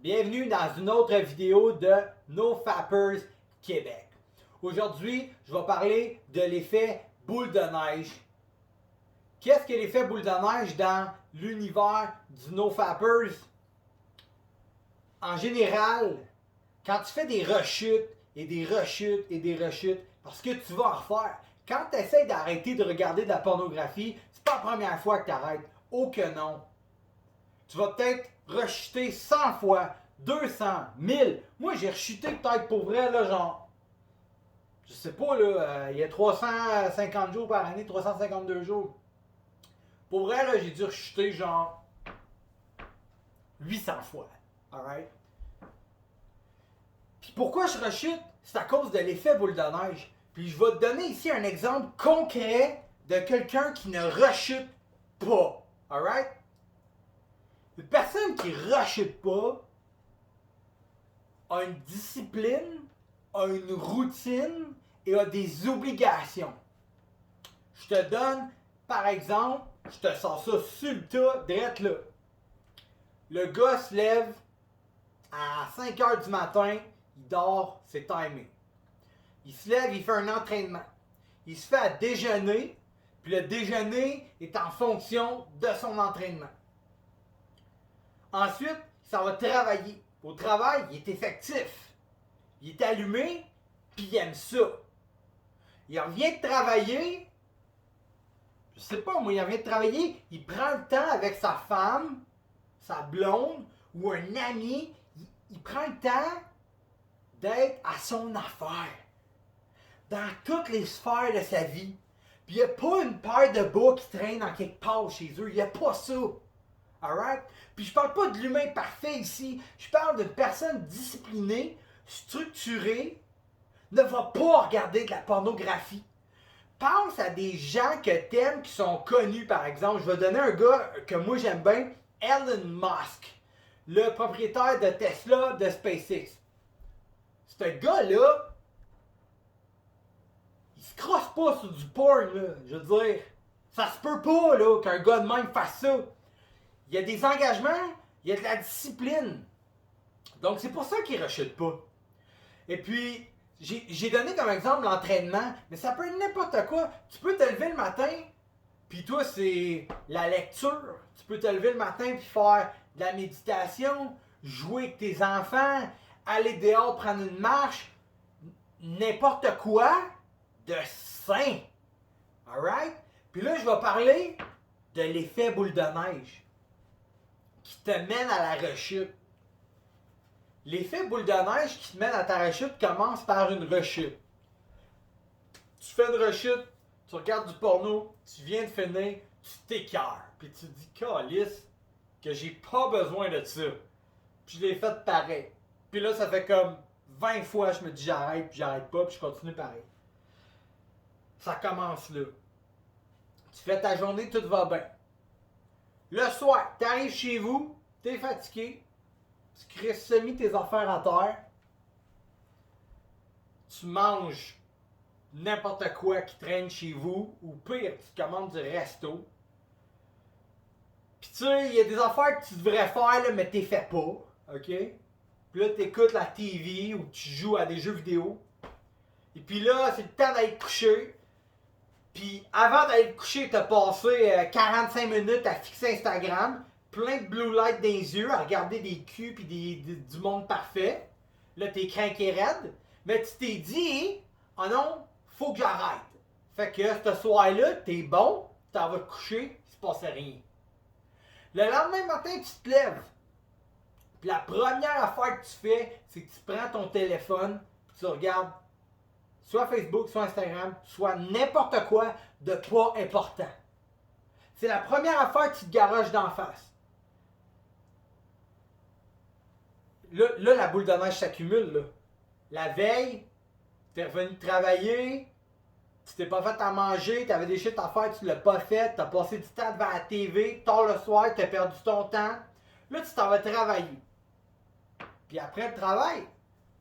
Bienvenue dans une autre vidéo de NoFapers Québec. Aujourd'hui, je vais parler de l'effet boule de neige. Qu'est-ce que l'effet boule de neige dans l'univers du NoFapers? En général, quand tu fais des rechutes et des rechutes et des rechutes, parce que tu vas en refaire, quand tu essaies d'arrêter de regarder de la pornographie, c'est pas la première fois que tu arrêtes. Oh que non! Tu vas peut-être rechuter 100 fois, 200, 1000. Moi, j'ai rechuté peut-être pour vrai, là, genre, je sais pas, là, il y a 350 jours par année, 352 jours. Pour vrai, là, j'ai dû rechuter genre 800 fois. Alright? Puis pourquoi je rechute? C'est à cause de l'effet boule de neige. Puis je vais te donner ici un exemple concret de quelqu'un qui ne rechute pas. Alright? Une personne qui ne rechute pas a une discipline, a une routine et a des obligations. Je te donne, par exemple, je te sors ça sur le tas, direct là. Le gars se lève à 5 h du matin, il dort, c'est timé. Il se lève, il fait un entraînement. Il se fait à déjeuner, puis le déjeuner est en fonction de son entraînement. Ensuite, ça va travailler. Au travail, il est effectif. Il est allumé, puis il aime ça. Il revient de travailler, je sais pas moi, il revient de travailler, il prend le temps avec sa femme, sa blonde ou un ami, il prend le temps d'être à son affaire. Dans toutes les sphères de sa vie. Puis il n'y a pas une paire de bas qui traîne en quelque part chez eux. Il n'y a pas ça. Alright? Puis je parle pas de l'humain parfait ici. Je parle d'une personne disciplinée, structurée, ne va pas regarder de la pornographie. Pense à des gens que t'aimes qui sont connus, par exemple. Je vais donner un gars que moi j'aime bien, Elon Musk, le propriétaire de Tesla, de SpaceX. Ce gars-là, il se crosse pas sur du porn, là. Je veux dire, ça se peut pas, là, qu'un gars de même fasse ça. Il y a des engagements, il y a de la discipline. Donc, c'est pour ça qu'il ne rechute pas. Et puis, j'ai donné comme exemple l'entraînement, mais ça peut être n'importe quoi. Tu peux te lever le matin, puis toi, c'est la lecture. Tu peux te lever le matin puis faire de la méditation, jouer avec tes enfants, aller dehors prendre une marche, n'importe quoi de sain. Alright? Puis là, je vais parler de l'effet boule de neige qui te mène à la rechute. L'effet boule de neige qui te mène à ta rechute commence par une rechute. Tu fais une rechute, tu regardes du porno, tu viens de finir, tu t'écœures. Puis tu te dis, câlisse, que j'ai pas besoin de ça. Puis je l'ai fait pareil. Puis là, ça fait comme 20 fois, je me dis j'arrête, puis j'arrête pas, puis je continue pareil. Ça commence là. Tu fais ta journée, tout va bien. Le soir, tu arrives chez vous, tu es fatigué, tu crées semi tes affaires à terre, tu manges n'importe quoi qui traîne chez vous, ou pire, tu commandes du resto. Puis tu sais, il y a des affaires que tu devrais faire, là, mais tu les fais pas, ok? Puis là, tu écoutes la TV ou tu joues à des jeux vidéo. Et puis là, c'est le temps d'aller te coucher. Puis avant d'aller te coucher, t'as passé 45 minutes à fixer Instagram, plein de blue light dans les yeux, à regarder des culs pis du monde parfait. Là, t'es craqué raide. Mais tu t'es dit, oh non, faut que j'arrête. Fait que ce soir-là, t'es bon, t'en vas te coucher, il se passe rien. Le lendemain matin, tu te lèves. Puis la première affaire que tu fais, c'est que tu prends ton téléphone, puis tu regardes soit Facebook, soit Instagram, soit n'importe quoi de pas important. C'est la première affaire que tu te garages d'en face. Là, la boule de neige s'accumule. Là. La veille, tu es revenu travailler, tu t'es pas fait à manger, tu avais des shit à faire, tu l'as pas fait, tu as passé du temps devant la TV, tard le soir, tu as perdu ton temps. Là, tu t'en vas travailler. Puis après le travail,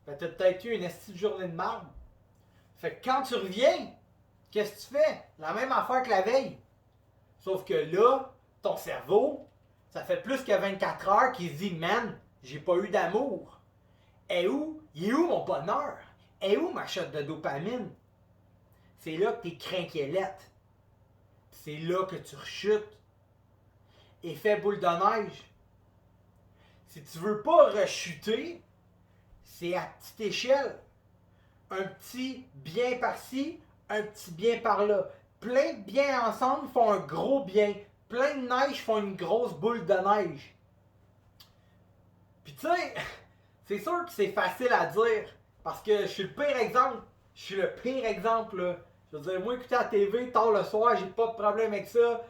ben, tu as peut-être eu une estie de journée de marde. Fait que quand tu reviens, qu'est-ce que tu fais? La même affaire que la veille. Sauf que là, ton cerveau, ça fait plus que 24 heures qu'il se dit, man, j'ai pas eu d'amour. Il est où mon bonheur? Et où ma shot de dopamine? C'est là que t'es crinquelette. C'est là que tu rechutes. Effet boule de neige. Si tu veux pas rechuter, c'est à petite échelle. Un petit bien par-ci, un petit bien par-là. Plein de biens ensemble font un gros bien. Plein de neige font une grosse boule de neige. Puis tu sais, c'est sûr que c'est facile à dire. Parce que je suis le pire exemple. Je suis le pire exemple, là. Je veux dire, moi, écouter la TV tard le soir, j'ai pas de problème avec ça.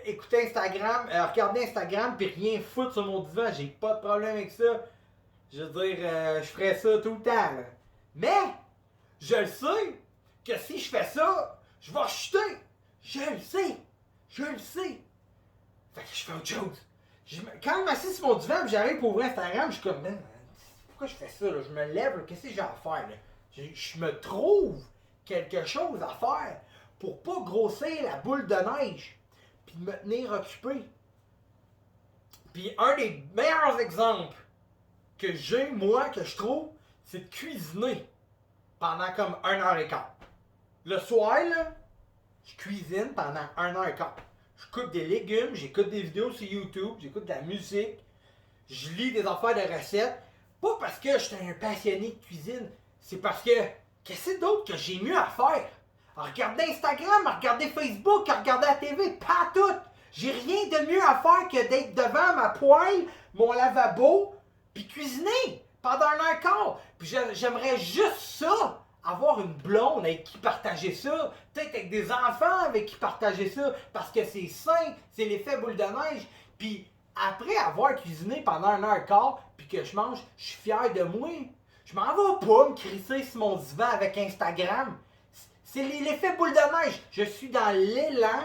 Écouter Instagram, regarder Instagram, puis rien foutre sur mon divan, j'ai pas de problème avec ça. Je veux dire, je ferais ça tout le temps, là. Mais, je le sais que si je fais ça, je vais chuter. Je le sais. Je le sais. Fait que je fais autre chose. Quand je m'assieds sur mon divan et j'arrive pour ouvrir Instagram, je suis comme, man, pourquoi je fais ça, là? Je me lève, là, qu'est-ce que j'ai à faire, là? Je me trouve quelque chose à faire pour pas grossir la boule de neige puis me tenir occupé. Puis un des meilleurs exemples que j'ai, moi, que je trouve, c'est de cuisiner pendant comme 1 heure et quart. Le soir, là, je cuisine pendant 1 heure et quart. Je coupe des légumes, j'écoute des vidéos sur YouTube, j'écoute de la musique, je lis des affaires de recettes. Pas parce que je suis un passionné de cuisine, c'est parce que qu'est-ce d'autre que j'ai mieux à faire? À regarder Instagram, à regarder Facebook, à regarder la TV, pas tout! J'ai rien de mieux à faire que d'être devant ma poêle, mon lavabo, puis cuisiner pendant 1 heure et quart. Puis j'aimerais juste ça, avoir une blonde avec qui partager ça, peut-être avec des enfants avec qui partager ça, parce que c'est sain, c'est l'effet boule de neige. Puis après avoir cuisiné pendant 1 heure et quart, puis que je mange, je suis fier de moi. Je m'en vais pas me crisser sur mon divan avec Instagram. C'est l'effet boule de neige. Je suis dans l'élan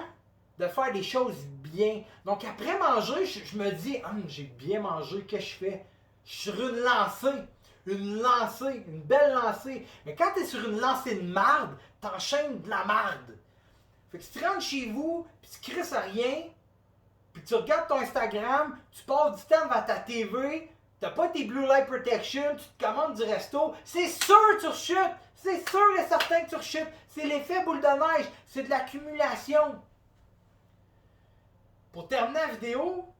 de faire des choses bien. Donc après manger, je me dis, j'ai bien mangé, qu'est-ce que je fais? Je suis sur une lancée. Une belle lancée. Mais quand tu es sur une lancée de marde, t'enchaînes de la marde. Fait que si tu rentres chez vous, puis tu crisses à rien, puis tu regardes ton Instagram, tu passes du temps devant ta TV, t'as pas tes Blue Light Protection, tu te commandes du resto, c'est sûr que tu rechutes! C'est sûr et certain que tu rechutes! C'est l'effet boule de neige, c'est de l'accumulation. Pour terminer la vidéo,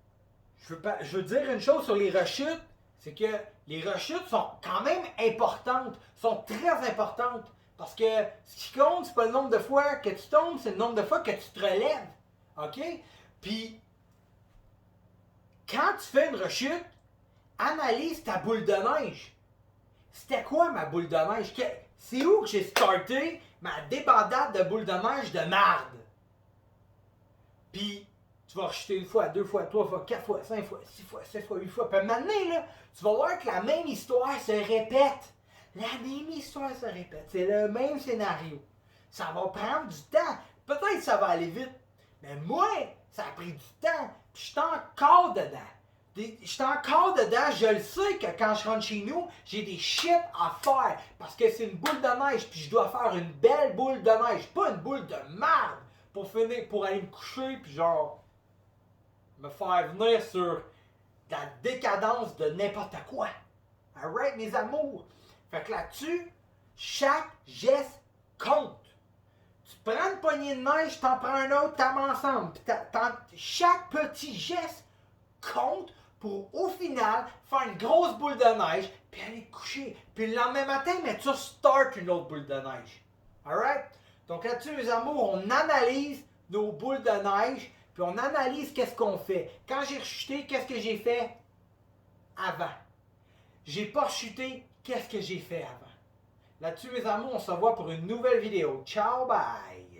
je veux dire une chose sur les rechutes, c'est que les rechutes sont quand même importantes, sont très importantes. Parce que ce qui compte, c'est pas le nombre de fois que tu tombes, c'est le nombre de fois que tu te relèves. OK? Puis, quand tu fais une rechute, analyse ta boule de neige. C'était quoi ma boule de neige? C'est où que j'ai starté ma débandade de boule de neige de marde? Puis, tu vas rechuter 1 fois, 2 fois, 3 fois, 4 fois, 5 fois, 6 fois, 7 fois, 8 fois. Puis maintenant, là, tu vas voir que la même histoire se répète. La même histoire se répète. C'est le même scénario. Ça va prendre du temps. Peut-être que ça va aller vite. Mais moi, ça a pris du temps. Puis je suis encore dedans. Je suis encore dedans. Je le sais que quand je rentre chez nous, j'ai des shit à faire. Parce que c'est une boule de neige. Puis je dois faire une belle boule de neige. Pas une boule de merde. Pour aller me coucher. Puis genre me faire venir sur la décadence de n'importe quoi. Alright, mes amours? Fait que là-dessus, chaque geste compte. Tu prends une poignée de neige, t'en prends un autre, t'en mets ensemble. Chaque petit geste compte pour, au final, faire une grosse boule de neige, puis aller te coucher. Puis le lendemain matin, mais tu restartes une autre boule de neige. Alright? Donc là-dessus, mes amours, on analyse nos boules de neige, puis on analyse qu'est-ce qu'on fait. Quand j'ai rechuté, qu'est-ce que j'ai fait avant? J'ai pas rechuté, qu'est-ce que j'ai fait avant? Là-dessus, mes amours, on se revoit pour une nouvelle vidéo. Ciao, bye!